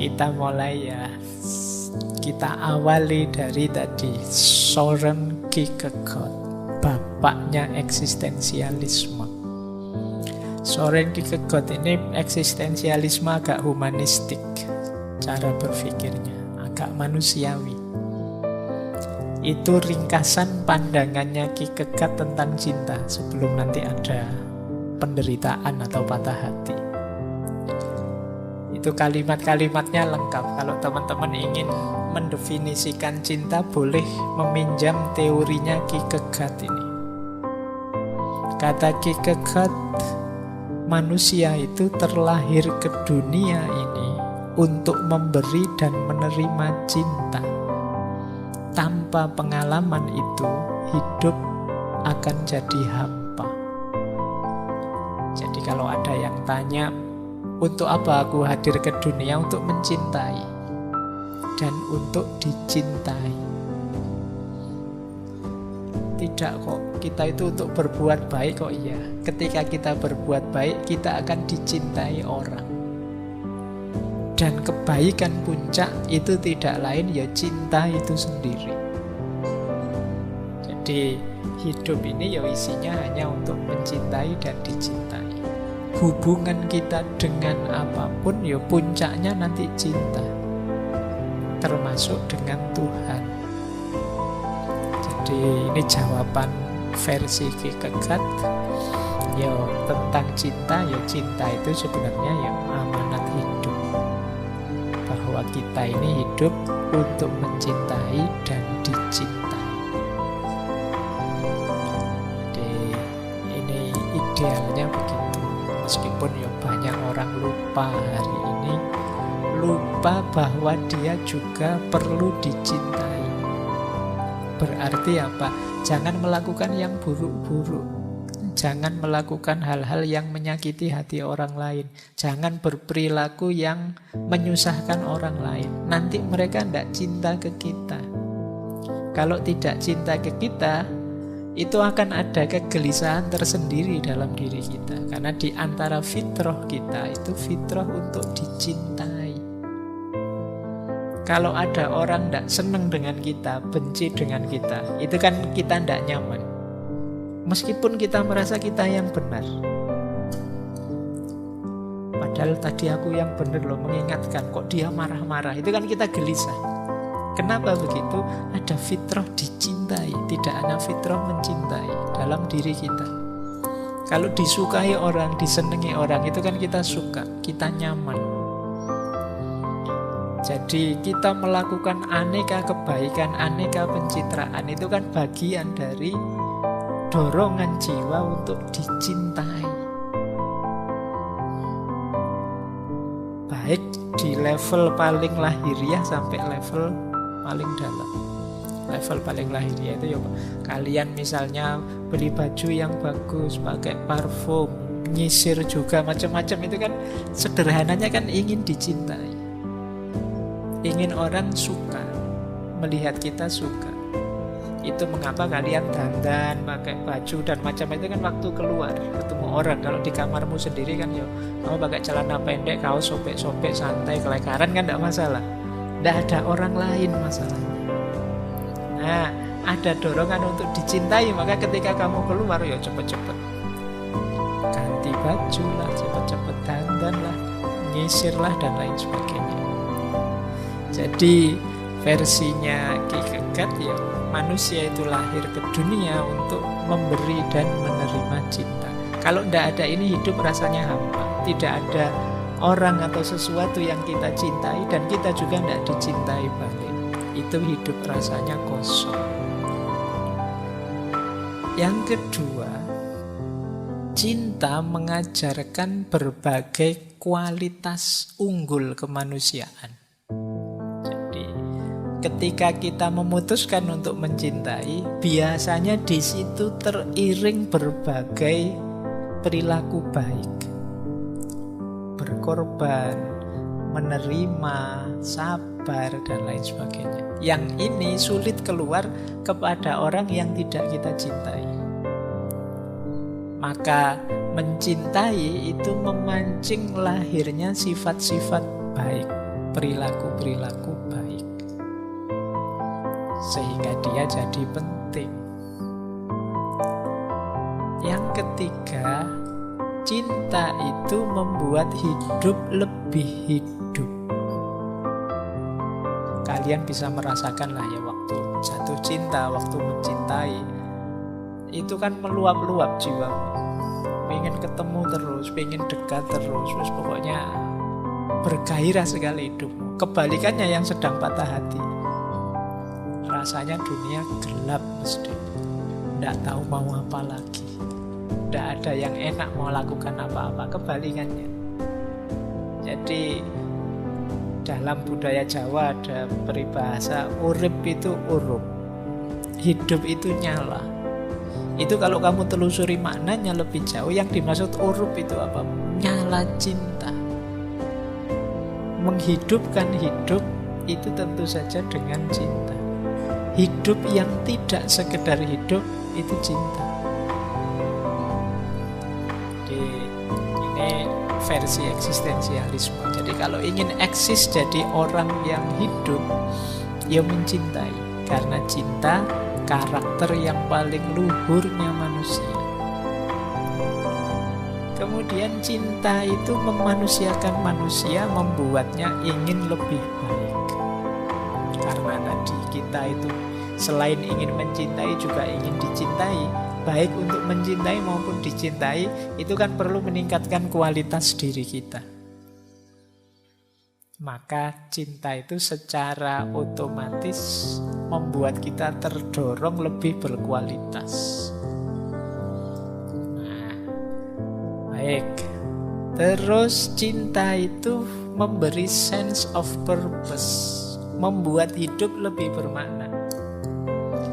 Kita mulai ya, kita awali dari tadi Søren Kierkegaard, bapaknya eksistensialisme. Søren Kierkegaard ini eksistensialisme agak humanistik, cara berpikirnya agak manusiawi. Itu ringkasan pandangannya Kierkegaard tentang cinta sebelum nanti ada penderitaan atau patah hati. Itu kalimat-kalimatnya lengkap. Kalau teman-teman ingin mendefinisikan cinta, boleh meminjam teorinya Kierkegaard ini. Kata Kierkegaard, manusia itu terlahir ke dunia ini untuk memberi dan menerima cinta. Tanpa pengalaman itu, hidup akan jadi hampa. Jadi kalau ada yang tanya, untuk apa aku hadir ke dunia? Untuk mencintai dan untuk dicintai. Tidak kok, kita itu untuk berbuat baik kok. Iya, ketika kita berbuat baik, kita akan dicintai orang. Dan kebaikan puncak itu tidak lain ya cinta itu sendiri. Jadi hidup ini ya isinya hanya untuk mencintai dan dicintai. Hubungan kita dengan apapun ya puncaknya nanti cinta, termasuk dengan Tuhan. Jadi ini jawaban versi Kierkegaard ya tentang cinta. Ya cinta itu sebenarnya ya amanat hidup, bahwa kita ini hidup untuk mencintai dan dicintai. Jadi ini idealnya begitu. Meskipun ya banyak orang lupa hari ini, lupa bahwa dia juga perlu dicintai. Berarti apa? Jangan melakukan yang buruk-buruk. Jangan melakukan hal-hal yang menyakiti hati orang lain. Jangan berperilaku yang menyusahkan orang lain. Nanti mereka tidak cinta ke kita. Kalau tidak cinta ke kita, itu akan ada kegelisahan tersendiri dalam diri kita. Karena di antara fitrah kita itu fitrah untuk dicintai. Kalau ada orang tidak senang dengan kita, benci dengan kita, itu kan kita tidak nyaman. Meskipun kita merasa kita yang benar. Padahal tadi aku yang benar loh, mengingatkan, kok dia marah-marah. Itu kan kita gelisah. Kenapa begitu? Ada fitrah dicintai, tidak ada fitrah mencintai dalam diri kita. Kalau disukai orang, disenangi orang, itu kan kita suka, kita nyaman. Jadi kita melakukan aneka kebaikan, aneka pencitraan, itu kan bagian dari dorongan jiwa untuk dicintai. Baik di level paling lahiriah sampai level paling dalam. Level paling lahiriah itu ya kalian misalnya beli baju yang bagus, pakai parfum, nyisir juga macam-macam, itu kan sederhananya kan ingin dicintai. Ingin orang suka, melihat kita suka. Itu mengapa kalian dandan, pakai baju dan macam itu kan waktu keluar ketemu orang. Kalau di kamarmu sendiri kan ya kamu pakai celana pendek, kaos sobek-sobek, santai, kelekaran kan tidak masalah. Tidak ada orang lain masalahnya. Nah, ada dorongan untuk dicintai, maka ketika kamu keluar ya cepet-cepet ganti baju lah, cepet-cepet dandan lah, nyisir lah dan lain sebagainya. Jadi versinya Kierkegaard ya manusia itu lahir ke dunia untuk memberi dan menerima cinta. Kalau tidak ada ini, hidup rasanya hampa. Tidak ada orang atau sesuatu yang kita cintai dan kita juga tidak dicintai balik. Itu hidup rasanya kosong. Yang kedua, cinta mengajarkan berbagai kualitas unggul kemanusiaan. Jadi, ketika kita memutuskan untuk mencintai, biasanya di situ teriring berbagai perilaku baik. Berkorban, menerima, sabar, dan lain sebagainya. Yang ini sulit keluar kepada orang yang tidak kita cintai. Maka mencintai itu memancing lahirnya sifat-sifat baik. perilaku-perilaku baik, sehingga dia jadi penting. Yang ketiga, cinta itu membuat hidup lebih hidup. Kalian bisa merasakan lah ya, waktu jatuh cinta, waktu mencintai, itu kan meluap-luap jiwa, pengen ketemu terus, pengen dekat terus pokoknya bergairah sekali hidupmu. Kebalikannya yang sedang patah hati, rasanya dunia gelap mesti, tidak tahu mau apa lagi, tidak ada yang enak mau lakukan apa-apa. Kebalikannya. Jadi dalam budaya Jawa ada peribahasa, urip itu urup, hidup itu nyala. Itu kalau kamu telusuri maknanya lebih jauh, yang dimaksud urup itu apa? Nyala cinta. Menghidupkan hidup itu tentu saja dengan cinta. Hidup yang tidak sekedar hidup itu cinta. Jadi ini versi eksistensialisme. Jadi kalau ingin eksis jadi orang yang hidup, ya mencintai. Karena cinta karakter yang paling luhurnya manusia. Kemudian cinta itu memanusiakan manusia, membuatnya ingin lebih baik. Karena tadi kita itu selain ingin mencintai juga ingin dicintai. Baik untuk mencintai maupun dicintai, itu kan perlu meningkatkan kualitas diri kita. Maka cinta itu secara otomatis membuat kita terdorong lebih berkualitas. Nah, baik. Terus cinta itu memberi sense of purpose, membuat hidup lebih bermakna.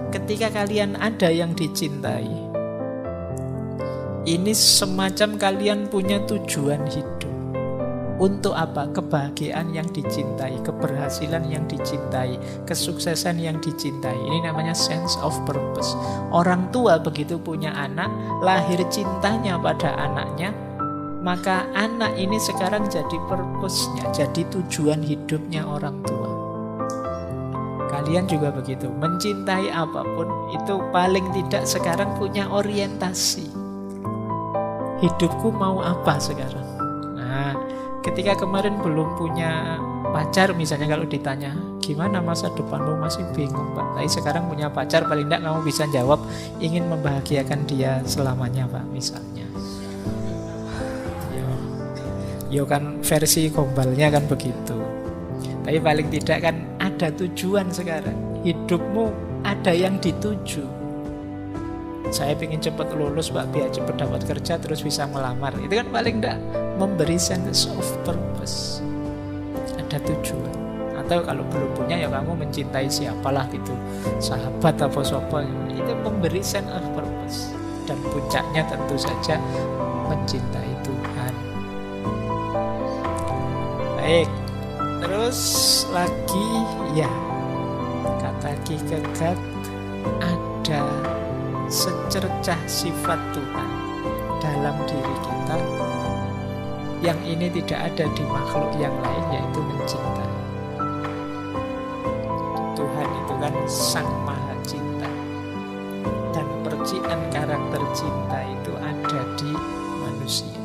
Ketika kalian ada yang dicintai, ini semacam kalian punya tujuan hidup. Untuk apa? Kebahagiaan yang dicintai, keberhasilan yang dicintai, kesuksesan yang dicintai. Ini namanya sense of purpose. Orang tua begitu punya anak, lahir cintanya pada anaknya, maka anak ini sekarang jadi purpose-nya, jadi tujuan hidupnya orang tua. Kalian juga begitu, mencintai apapun itu paling tidak sekarang punya orientasi. Hidupku mau apa sekarang? Nah, ketika kemarin belum punya pacar misalnya, kalau ditanya gimana masa depanmu, masih bingung Pak. Tapi sekarang punya pacar, paling tidak kamu bisa jawab ingin membahagiakan dia selamanya Pak, misalnya. Yo kan versi gombalnya kan begitu. Tapi paling tidak kan ada tujuan sekarang. Hidupmu ada yang dituju. Saya ingin cepat lulus Pak, biar cepat dapat kerja terus bisa melamar. Itu kan paling tidak memberi sense of purpose. Ada tujuan. Atau kalau belum punya ya kamu mencintai siapalah gitu, sahabat atau sopo, itu memberi sense of purpose. Dan puncaknya tentu saja mencintai Tuhan. Baik. Terus lagi ya, kata Ki Kegat, ada secercah sifat Tuhan dalam diri kita yang ini tidak ada di makhluk yang lain, yaitu mencintai. Tuhan itu kan Sang Maha Cinta, dan percikan karakter cinta itu ada di manusia.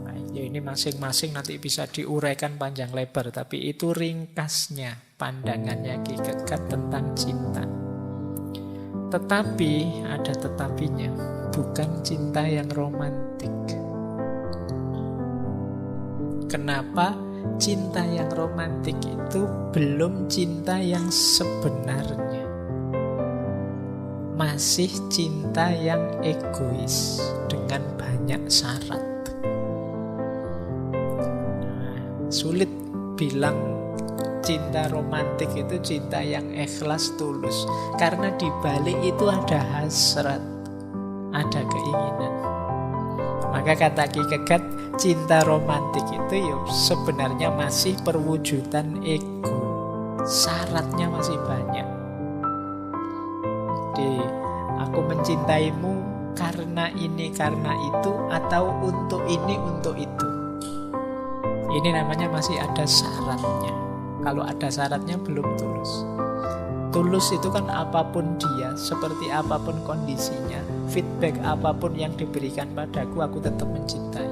Nah, ya ini masing-masing nanti bisa diuraikan panjang lebar, tapi itu ringkasnya pandangannya Ki Kegat tentang cinta. Tetapi ada tetapinya, bukan cinta yang romantik. Kenapa? Cinta yang romantik itu belum cinta yang sebenarnya. Masih cinta yang egois dengan banyak syarat. Nah, sulit bilang cinta romantik itu cinta yang ikhlas tulus, karena di balik itu ada hasrat, ada keinginan. Maka kata Ki Kegat, cinta romantik itu ya sebenarnya masih perwujudan ego, syaratnya masih banyak. Jadi aku mencintaimu karena ini karena itu, atau untuk ini untuk itu. Ini namanya masih ada syaratnya. Kalau ada syaratnya belum tulus. Tulus itu kan apapun dia, seperti apapun kondisinya, feedback apapun yang diberikan padaku, aku tetap mencintai.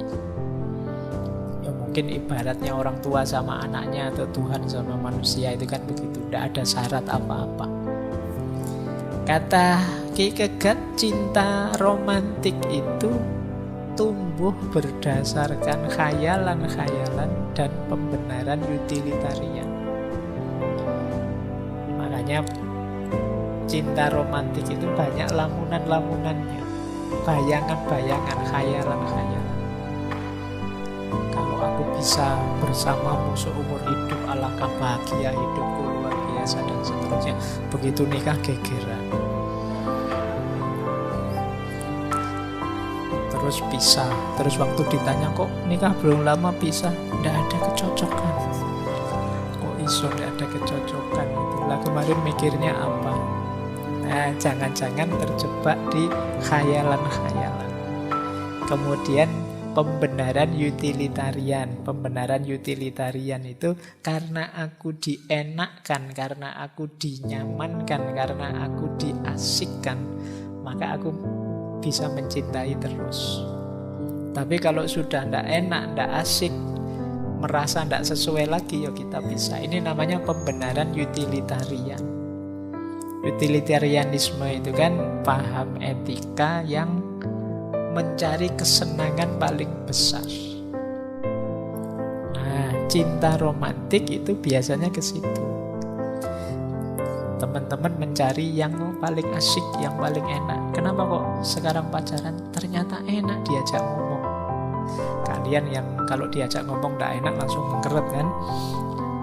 Ya mungkin ibaratnya orang tua sama anaknya, atau Tuhan sama manusia, itu kan begitu. Tidak ada syarat apa-apa. Kata Ki Kegat, cinta romantik itu tumbuh berdasarkan khayalan-khayalan dan pembenaran utilitarian. Makanya cinta romantik itu banyak lamunan-lamunannya, bayangan-bayangan, khayalan-khayalan. Kalau aku bisa bersamamu seumur hidup, alangkah bahagia hidupku, luar biasa, dan seterusnya. Begitu nikah gegeran. Terus pisah. Terus waktu ditanya, kok nikah belum lama pisah? Tidak ada kecocokan. Kok iso tidak ada kecocokan? Itulah kemarin mikirnya apa? Nah, jangan-jangan terjebak di khayalan-khayalan. Kemudian pembenaran utilitarian. Pembenaran utilitarian itu karena aku dienakkan, karena aku dinyamankan, karena aku diasikkan, maka aku bisa mencintai terus. Tapi kalau sudah tidak enak, tidak asik, merasa tidak sesuai lagi, ya kita bisa. Ini namanya pembenaran utilitarian. Utilitarianisme itu kan paham etika yang mencari kesenangan paling besar. Nah, cinta romantik itu biasanya ke situ. Teman-teman mencari yang paling asik, yang paling enak. Kenapa kok sekarang pacaran ternyata enak diajak ngomong? Kalian yang kalau diajak ngomong tidak enak langsung mengkeret kan?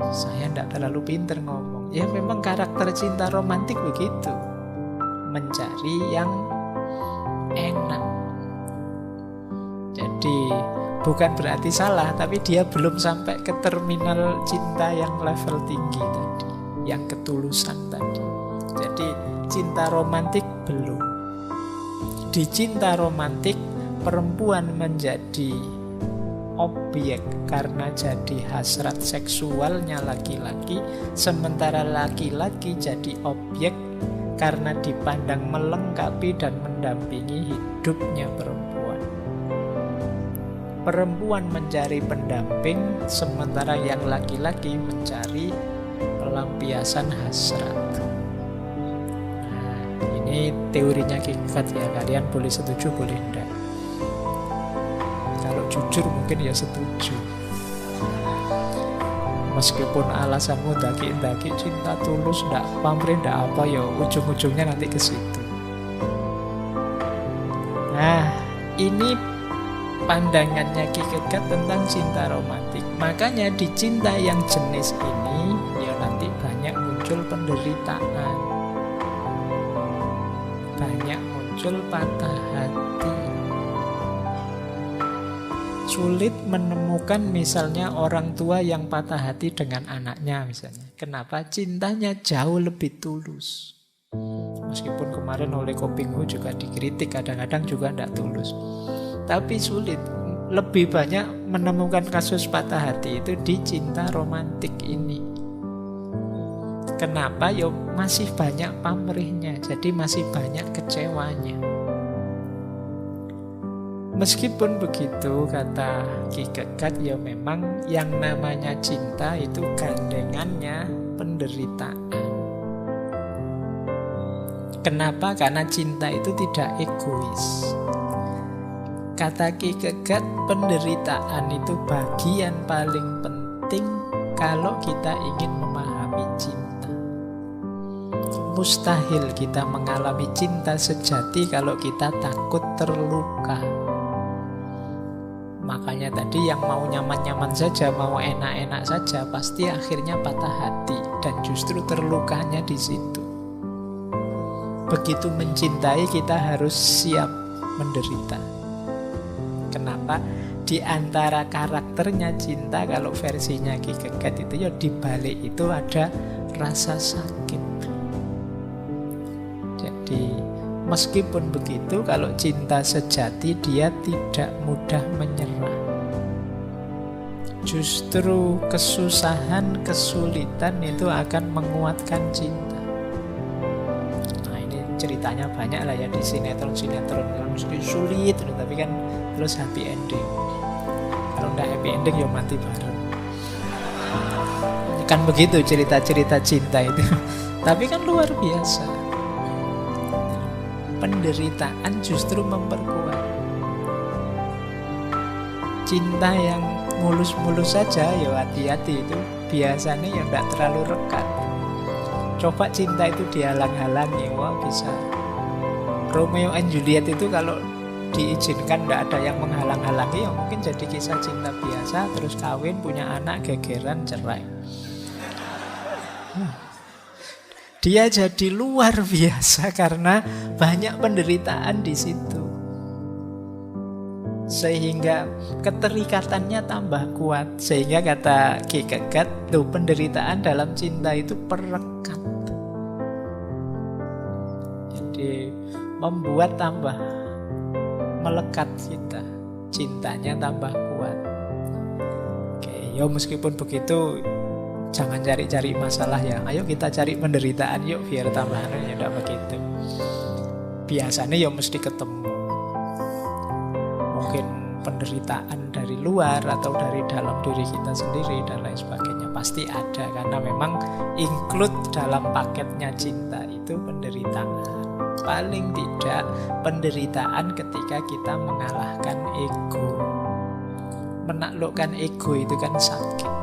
Saya tidak terlalu pinter ngomong. Ya memang karakter cinta romantik begitu. Mencari yang enak. Jadi bukan berarti salah, tapi dia belum sampai ke terminal cinta yang level tinggi tadi, yang ketulusan tadi. Jadi cinta romantik belum. Di cinta romantik perempuan menjadi objek karena jadi hasrat seksualnya laki-laki, sementara laki-laki jadi objek karena dipandang melengkapi dan mendampingi hidupnya perempuan. Perempuan mencari pendamping, sementara yang laki-laki mencari pelampiasan hasrat. Nah, ini teorinya Ki Kegat ya. Kalian boleh setuju, boleh enggak. Kalau jujur mungkin ya setuju. Meskipun alasanmu daki-daki cinta tulus, ndak pamrih, ndak apa, ya ujung-ujungnya nanti ke situ. Nah, ini pandangannya Ki Kegat tentang cinta romantik. Makanya di cinta yang jenis ini ya nanti banyak muncul penderitaan, banyak muncul patah hati. Sulit menemukan misalnya orang tua yang patah hati dengan anaknya misalnya. Kenapa? Cintanya jauh lebih tulus. Meskipun kemarin oleh Kopinghu juga dikritik, kadang-kadang juga tidak tulus. Tapi sulit, lebih banyak menemukan kasus patah hati itu di cinta romantik ini. Kenapa? Ya masih banyak pamrihnya, jadi masih banyak kecewanya. Meskipun begitu, kata Ki Kegat, ya memang yang namanya cinta itu gandengannya penderitaan. Kenapa? Karena cinta itu tidak egois. Kata Ki Kegat, penderitaan itu bagian paling penting kalau kita ingin memahami cinta. Mustahil kita mengalami cinta sejati kalau kita takut terluka. Makanya tadi yang mau nyaman-nyaman saja, mau enak-enak saja, pasti akhirnya patah hati. Dan justru terlukanya di situ. Begitu mencintai, kita harus siap menderita. Kenapa? Di antara karakternya cinta, kalau versinya Ki Kegat itu ya di balik itu ada rasa sakit. Jadi meskipun begitu, kalau cinta sejati dia tidak mudah menyerah. Justru kesusahan, kesulitan itu akan menguatkan cinta. Nah ini ceritanya banyak lah ya di sinetron-sinetron. Mesti sulit, tapi kan terus happy ending. Kalau udah happy ending ya mati bareng. Kan begitu cerita-cerita cinta itu. Tapi kan luar biasa. Penderitaan justru memperkuat. Cinta yang mulus-mulus saja ya hati-hati, itu biasanya ya tidak terlalu rekat. Coba cinta itu dihalang-halangi, wah bisa. Romeo and Juliet itu kalau diizinkan tidak ada yang menghalang-halangi, ya mungkin jadi kisah cinta biasa, terus kawin, punya anak, gegeran, cerai. Dia jadi luar biasa karena banyak penderitaan di situ. Sehingga keterikatannya tambah kuat. Sehingga kata Ki Kegat, tuh penderitaan dalam cinta itu perekat. Jadi membuat tambah melekat kita, cintanya tambah kuat. Oke, ya meskipun begitu jangan cari-cari masalah ya. Ayo kita cari penderitaan yuk biar tambah ya tidak begitu. Biasanya ya mesti ketemu. Mungkin penderitaan dari luar atau dari dalam diri kita sendiri dan lain sebagainya pasti ada, karena memang include dalam paketnya cinta itu penderitaan. Paling tidak penderitaan ketika kita mengalahkan ego. Menaklukkan ego itu kan sakit.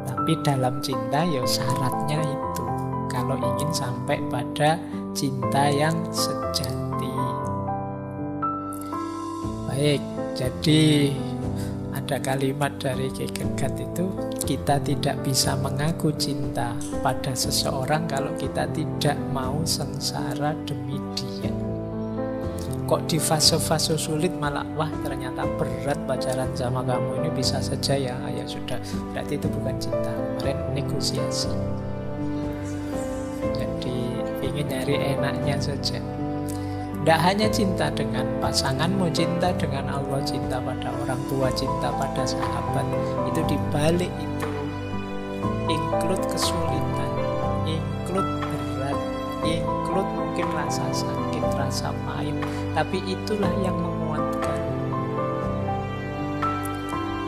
Tapi dalam cinta ya syaratnya itu, kalau ingin sampai pada cinta yang sejati. Baik, jadi ada kalimat dari Ki Kegat itu, kita tidak bisa mengaku cinta pada seseorang kalau kita tidak mau sengsara demi dia. Kok di fase-fase sulit malah wah ternyata berat pacaran sama kamu ini, bisa saja ya sudah, berarti itu bukan cinta, kemarin negosiasi. Jadi ingin nyari enaknya saja. Tidak hanya cinta dengan pasanganmu, cinta dengan Allah, cinta pada orang tua, cinta pada sahabat. Itu dibalik itu include kesulitan, include berat, include mungkin rasa sakit, rasa pahit. Tapi itulah yang menguatkan.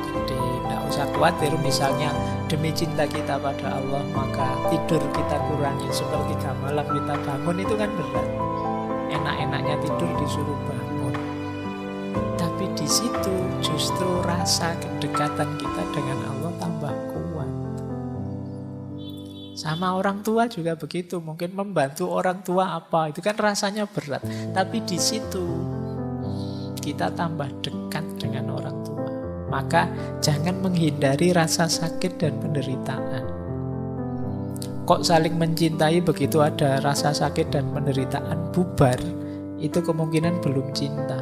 Jadi tidak usah khawatir, misalnya demi cinta kita pada Allah maka tidur kita kurangi, sepertiga malam kita bangun, itu kan berat. Enak-enaknya tidur disuruh bangun. Tapi di situ justru rasa kedekatan kita dengan Allah tambah kuat. Sama orang tua juga begitu. Mungkin membantu orang tua apa, itu kan rasanya berat. Tapi di situ kita tambah dekat dengan orang tua. Maka jangan menghindari rasa sakit dan penderitaan. Kok saling mencintai begitu ada rasa sakit dan penderitaan bubar, itu kemungkinan belum cinta.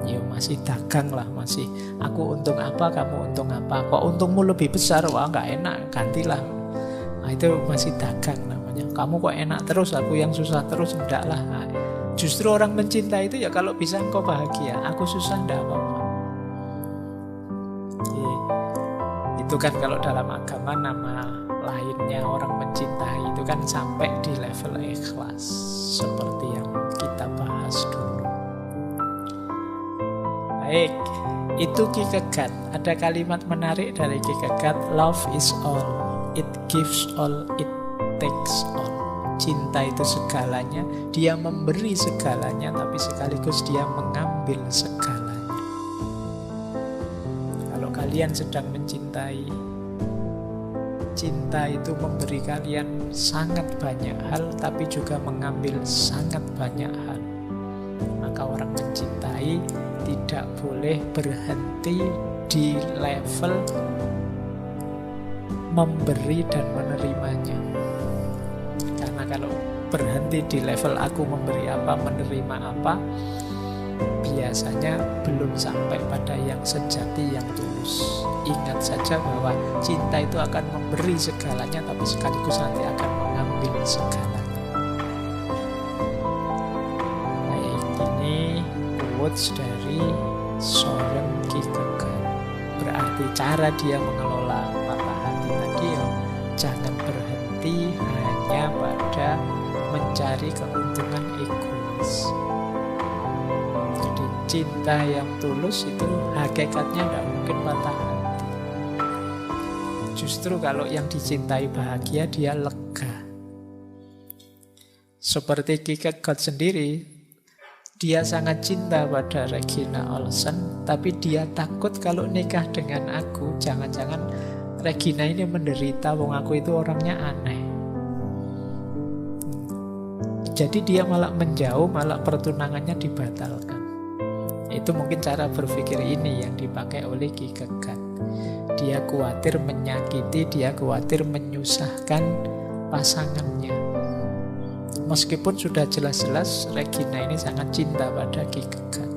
Ya masih dagang lah, masih aku untung apa, kamu untung apa. Kok untungmu lebih besar, wah gak enak, gantilah. Nah, itu masih dagang namanya. Kamu kok enak terus, aku yang susah terus, enggak lah. Nah, justru orang mencinta itu ya kalau bisa engkau bahagia, aku susah enggak apa-apa. Itu kan kalau dalam agama nama lainnya orang mencintai itu kan sampai di level ikhlas, seperti yang kita bahas dulu. Baik, itu Ki Kegat. Ada kalimat menarik dari Ki Kegat, love is all, it gives all, it takes all. Cinta itu segalanya, dia memberi segalanya, tapi sekaligus dia mengambil segalanya. Kalau kalian sedang mencintai, cinta itu memberi kalian sangat banyak hal, tapi juga mengambil sangat banyak hal. Maka orang mencintai tidak boleh berhenti di level memberi dan menerimanya. Karena kalau berhenti di level aku memberi apa, menerima apa, biasanya belum sampai pada yang sejati, yang tulus. Ingat saja bahwa cinta itu akan memberi segalanya, tapi sekaligus nanti akan mengambil segalanya. Baik, ini quotes dari Soren Kierkegaard. Berarti hati. Cara dia mengelola patah hati tadi ya, jangan berhenti hanya pada mencari keuntungan egois. Jadi cinta yang tulus itu hakikatnya tidak mungkin patah hati. Justru kalau yang dicintai bahagia, dia lega. Seperti Kierkegaard sendiri, dia sangat cinta pada Regina Olsen, tapi dia takut kalau nikah dengan aku, jangan-jangan Regina ini menderita, wong aku itu orangnya aneh. Jadi dia malah menjauh, malah pertunangannya dibatalkan. Itu mungkin cara berpikir ini yang dipakai oleh Kierkegaard. Dia khawatir menyakiti, dia khawatir menyusahkan pasangannya. Meskipun sudah jelas-jelas Regina ini sangat cinta pada Kierkegaard.